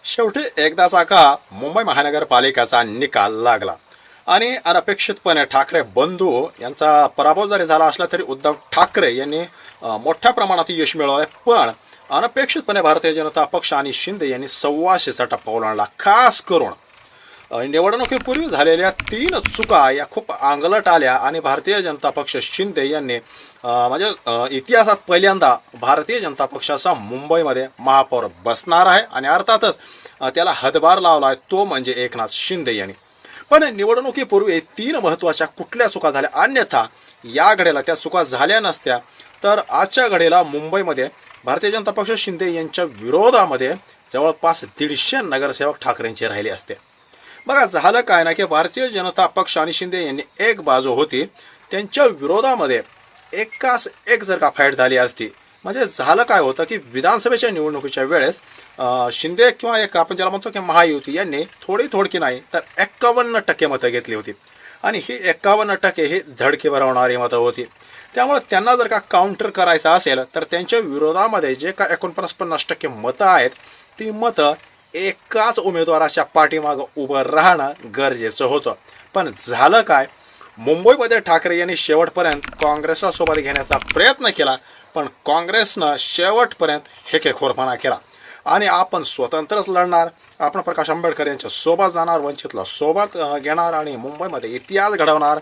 शेवटी एकदाचा का मुंबई महानगरपालिकेचा निकाल लागला आणि अनपेक्षितपणे ठाकरे बंधू यांचा पराभव जरी झाला असला तरी उद्धव ठाकरे यांनी मोठ्या प्रमाणात यश मिळवले. पण अनपेक्षितपणे भारतीय जनता पक्ष आणि शिंदे यांनी 125चा टप्पा ओलांडला. खास करून निवडणुकीपूर्वी झालेल्या 3 चुका या खूप अंगलट आल्या आणि भारतीय जनता पक्ष शिंदे यांनी म्हणजे इतिहासात पहिल्यांदा भारतीय जनता पक्षाचा मुंबईमध्ये महापौर बसणार आहे आणि अर्थातच त्याला हातभार लावला आहे तो म्हणजे एकनाथ शिंदे यांनी. पण निवडणुकीपूर्वी 3 महत्वाच्या कुठल्या चुका झाल्या, अन्यथा या घडीला त्या चुका झाल्या नसत्या तर आजच्या घडीला मुंबईमध्ये भारतीय जनता पक्ष शिंदे यांच्या विरोधामध्ये जवळपास 150 नगरसेवक ठाकरेंचे राहिले असते. बघा झालं काय ना की भारतीय जनता पक्ष आणि शिंदे यांनी एक बाजू होती, त्यांच्या विरोधामध्ये एकास एक जर का फाईट झाली असती म्हणजे झालं काय होतं की विधानसभेच्या निवडणुकीच्या वेळेस शिंदे किंवा एक आपण ज्याला म्हणतो की महायुती यांनी थोडी नाही तर 51% मतं घेतली होती आणि ही 51% ही धडकी भरवणारी मतं होती. त्यामुळे त्यांना जर का काउंटर करायचं असेल तर त्यांच्या विरोधामध्ये जे का 49-50% मतं आहेत ती मतं एकाच उमेदवाराच्या पाठीमागं उभं राहणं गरजेचं होतं. पण झालं काय, मुंबईमध्ये ठाकरे यांनी शेवटपर्यंत काँग्रेसला सोबत घेण्याचा प्रयत्न केला पण काँग्रेसनं शेवटपर्यंत हेकेखोरपणा केला आणि आपण स्वतंत्रच लढणार, आपण प्रकाश आंबेडकर यांच्या सोबत जाणार, वंचितला सोबत घेणार आणि मुंबईमध्ये इतिहास घडवणार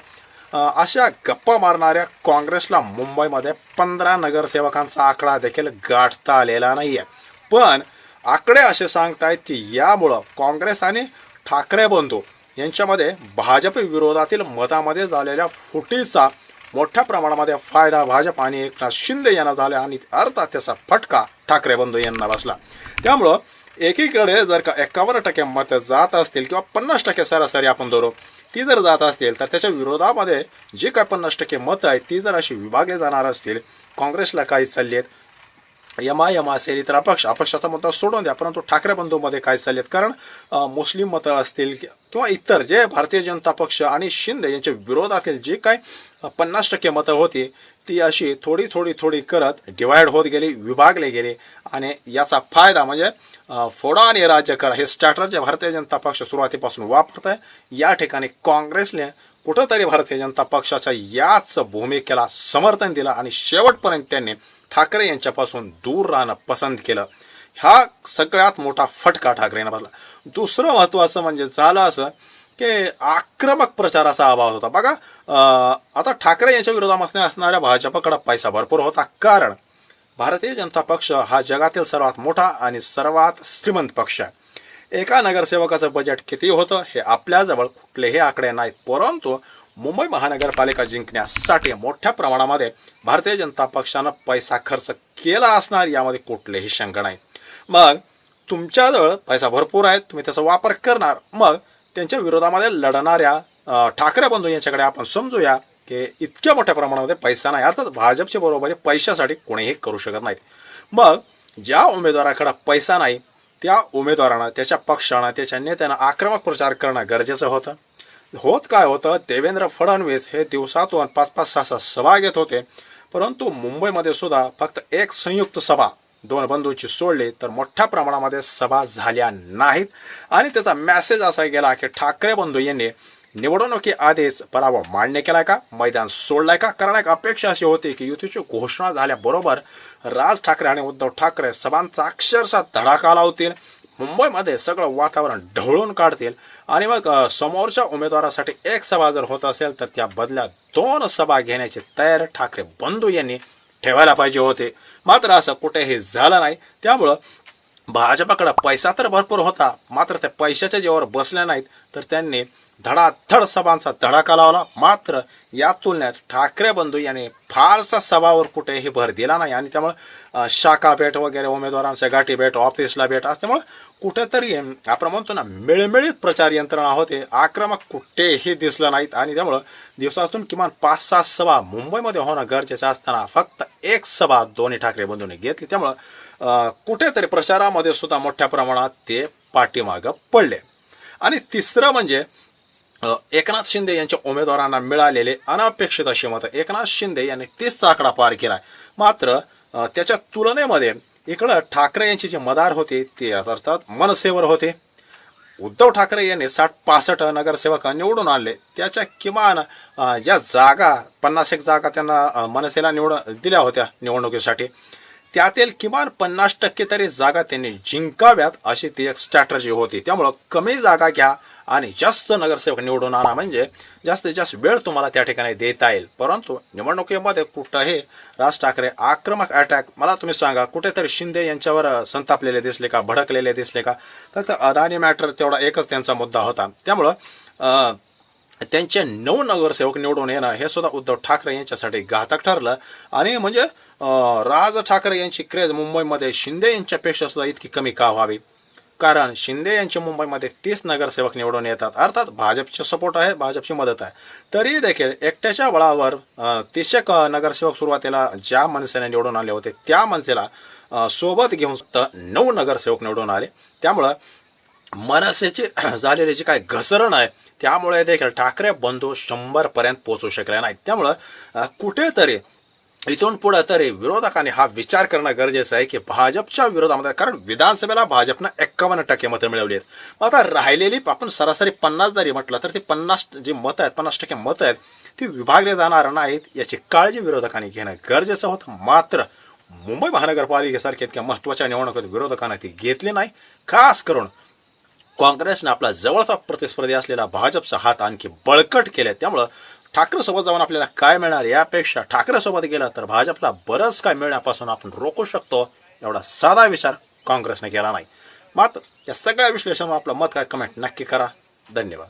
अशा गप्पा मारणाऱ्या काँग्रेसला मुंबईमध्ये 15 नगरसेवकांचा आकडा देखील गाठता आलेला नाहीये. पण आकडे असे सांगतायत की यामुळं काँग्रेस आणि ठाकरे बंधू यांच्यामध्ये भाजप विरोधातील मतामध्ये झालेल्या फुटीचा मोठ्या प्रमाणामध्ये फायदा भाजप आणि एकनाथ शिंदे यांना झाला आणि अर्थात त्याचा फटका ठाकरे बंधू यांना बसला. त्यामुळं एकीकडे जर का 51% मतं जात असतील किंवा 50% सरासरी आपण धरू ती जर जात असतील तर त्याच्या विरोधामध्ये जी काय 50% मतं आहेत ती जर अशी विभागली जाणार असतील, काँग्रेसला काही चालली आहेत, एम असेल इतर अपक्षाचा मुद्दा सोडून द्या, परंतु ठाकरे बंधूमध्ये काय चाललेत कारण मुस्लिम मतं असतील किंवा इतर जे भारतीय जनता पक्ष आणि शिंदे यांच्या विरोधातील जी काय 50% मतं होती ती अशी थोडी करत डिवाइड होत गेली, विभागले गेले आणि याचा फायदा म्हणजे फोडा आणि राज्य करा हे स्ट्रॅटर्जी जे भारतीय जनता पक्ष सुरुवातीपासून वापरत आहे. या ठिकाणी काँग्रेसने कुठंतरी भारतीय जनता पक्षाच्या याच भूमिकेला समर्थन दिलं आणि शेवटपर्यंत त्यांनी ठाकरे यांच्यापासून दूर राहणं पसंत केलं. हा सगळ्यात मोठा फटका ठाकरेंना बसला. दुसरं महत्वाचं म्हणजे झालं असं की आक्रमक प्रचाराचा अभाव होता. बघा आता ठाकरे यांच्या विरोधामध्ये असणाऱ्या भाजपकडे पैसा भरपूर होता कारण भारतीय जनता पक्ष हा जगातील सर्वात मोठा आणि सर्वात श्रीमंत पक्ष आहे. एका नगरसेवकाचं बजेट किती होतं हे आपल्याजवळ कुठलेही आकडे नाहीत, परंतु मुंबई महानगरपालिका जिंकण्यासाठी मोठ्या प्रमाणामध्ये भारतीय जनता पक्षानं पैसा खर्च केला असणार यामध्ये कुठलेही शंका नाही. मग तुमच्याजवळ पैसा भरपूर आहे, तुम्ही त्याचा वापर करणार, मग त्यांच्या विरोधामध्ये लढणाऱ्या ठाकरे बंधू यांच्याकडे आपण समजूया की इतक्या मोठ्या प्रमाणामध्ये पैसा नाही, अर्थात भाजपच्या बरोबरी पैशासाठी कोणीही करू शकत नाहीत. मग ज्या उमेदवाराकडे पैसा नाही त्या उमेदवारानं, त्याच्या पक्षानं, त्याच्या नेत्यानं आक्रमक प्रचार करणं गरजेचं होतं. काय होतं, देवेंद्र फडणवीस हे दिवसातून 5-5, 6-6 सभा घेत होते, परंतु मुंबईमध्ये सुद्धा फक्त एक संयुक्त सभा 2 बंधूंची सोडली तर मोठ्या प्रमाणामध्ये सभा झाल्या नाहीत आणि त्याचा मेसेज असा गेला की ठाकरे बंधू यांनी निवडणुकी आधीच पराभव मान्य केलाय का, मैदान सोडलाय का. कारण एक अपेक्षा अशी होती की युतीची घोषणा झाल्याबरोबर राज ठाकरे आणि उद्धव ठाकरे सभांचा अक्षरशः धडाका लावतील, मुंबईमध्ये सगळं वातावरण ढवळून काढतील आणि मग समोरच्या उमेदवारासाठी एक सभा जर होत असेल तर त्या बदल्यात 2 सभा घेण्याची तयारी ठाकरे बंधू यांनी ठेवायला पाहिजे होते. मात्र असं कुठेही झालं नाही. त्यामुळं भाजपकडे पैसा तर भरपूर होता, मात्र त्या पैशाच्या जेव्हा बसल्या नाहीत तर त्यांनी धडाधड सभांचा धडाका लावला. मात्र या तुलनेत ठाकरे बंधू यांनी फारसा सभावर कुठेही भर दिला नाही आणि त्यामुळे शाखा भेट वगैरे उमेदवारांच्या गाठी भेट, ऑफिसला भेट असल्यामुळे कुठेतरी आपण म्हणतो ना मिळमिळीत प्रचार यंत्रणा होते, आक्रमक कुठेही दिसलं नाहीत आणि त्यामुळं दिवसातून किमान 5-6 सभा मुंबईमध्ये होणं गरजेचं असताना फक्त एक सभा दोन्ही ठाकरे बंधूंनी घेतली. त्यामुळं कुठेतरी प्रचारामध्ये सुद्धा मोठ्या प्रमाणात ते पाठीमागं पडले. आणि तिसरं म्हणजे एकनाथ शिंदे यांच्या उमेदवारांना मिळालेले अनपेक्षित अशी मतं. एकनाथ शिंदे यांनी 30चा आकडा पार केलाय, मात्र त्याच्या तुलनेमध्ये इकडं ठाकरे यांची जी मदार होती ती अर्थात मनसेवर होते. उद्धव ठाकरे यांनी 60-65 नगरसेवक निवडून आणले. त्याच्या किमान ज्या जागा 50 एक जागा त्यांना मनसेला निवडून दिल्या होत्या निवडणुकीसाठी, त्यातील किमान 50% तरी जागा त्यांनी जिंकाव्यात अशी ती एक स्ट्रॅटर्जी होती. त्यामुळं कमी जागा घ्या आणि जास्त नगरसेवक निवडून आणा, म्हणजे जास्तीत जास्त वेळ तुम्हाला त्या ठिकाणी देता येईल. परंतु निवडणुकीमध्ये कुठंही राज ठाकरे आक्रमक अटॅक, मला तुम्ही सांगा कुठेतरी शिंदे यांच्यावर संतापलेले दिसले का, भडकलेले दिसले का? फक्त अदानी मॅटर तेवढा एकच त्यांचा मुद्दा होता. त्यामुळं त्यांचे 9 नगरसेवक निवडून येणं हे सुद्धा उद्धव ठाकरे यांच्यासाठी घातक ठरलं. आणि म्हणजे राज ठाकरे यांची क्रेज मुंबईमध्ये शिंदे यांच्यापेक्षा सुद्धा इतकी कमी का व्हावी? कारण शिंदे यांच्या मुंबईमध्ये 30 नगरसेवक निवडून येतात. अर्थात भाजपचे सपोर्ट आहे, भाजपची मदत आहे, तरी देखील एकट्याच्या बळावर 30 नगरसेवक सुरुवातीला ज्या मनसेने निवडून आले होते त्या मनसेला सोबत घेऊन 9 नगरसेवक निवडून आले. त्यामुळं मनसेची झालेली जी काय घसरण आहे त्यामुळे देखील ठाकरे बंधू 100 पर्यंत पोहोचू शकले नाहीत. त्यामुळं कुठेतरी इथून पुढे तरी विरोधकांनी हा विचार करणं गरजेचं आहे की भाजपच्या विरोधामध्ये, कारण विधानसभेला भाजपनं 51% मतं मिळवली आहेत. मग आता राहिलेली आपण सरासरी 50 जरी म्हटलं तर ती 50 जी मतं आहेत, 50% मतं आहेत, ती विभागली जाणार नाहीत याची काळजी विरोधकांनी घेणं गरजेचं होतं. मात्र मुंबई महानगरपालिकेसारख्या इतक्या महत्त्वाच्या निवडणुकीत विरोधकांना ती घेतली नाही. खास करून काँग्रेसने आपला जवळचा प्रतिस्पर्धी असलेला भाजपचा हात आणखी बळकट केले. त्यामुळं ठाकरे सोबत जाऊन आपल्याला काय मिळणार यापेक्षा ठाकरे सोबत गेला तर भाजपला बरंच काय मिळण्यापासून आपण रोखू शकतो, एवढा साधा विचार काँग्रेसने केला नाही. मात्र या सगळ्या विश्लेषणावर आपलं मत काय कमेंट नक्की करा. धन्यवाद.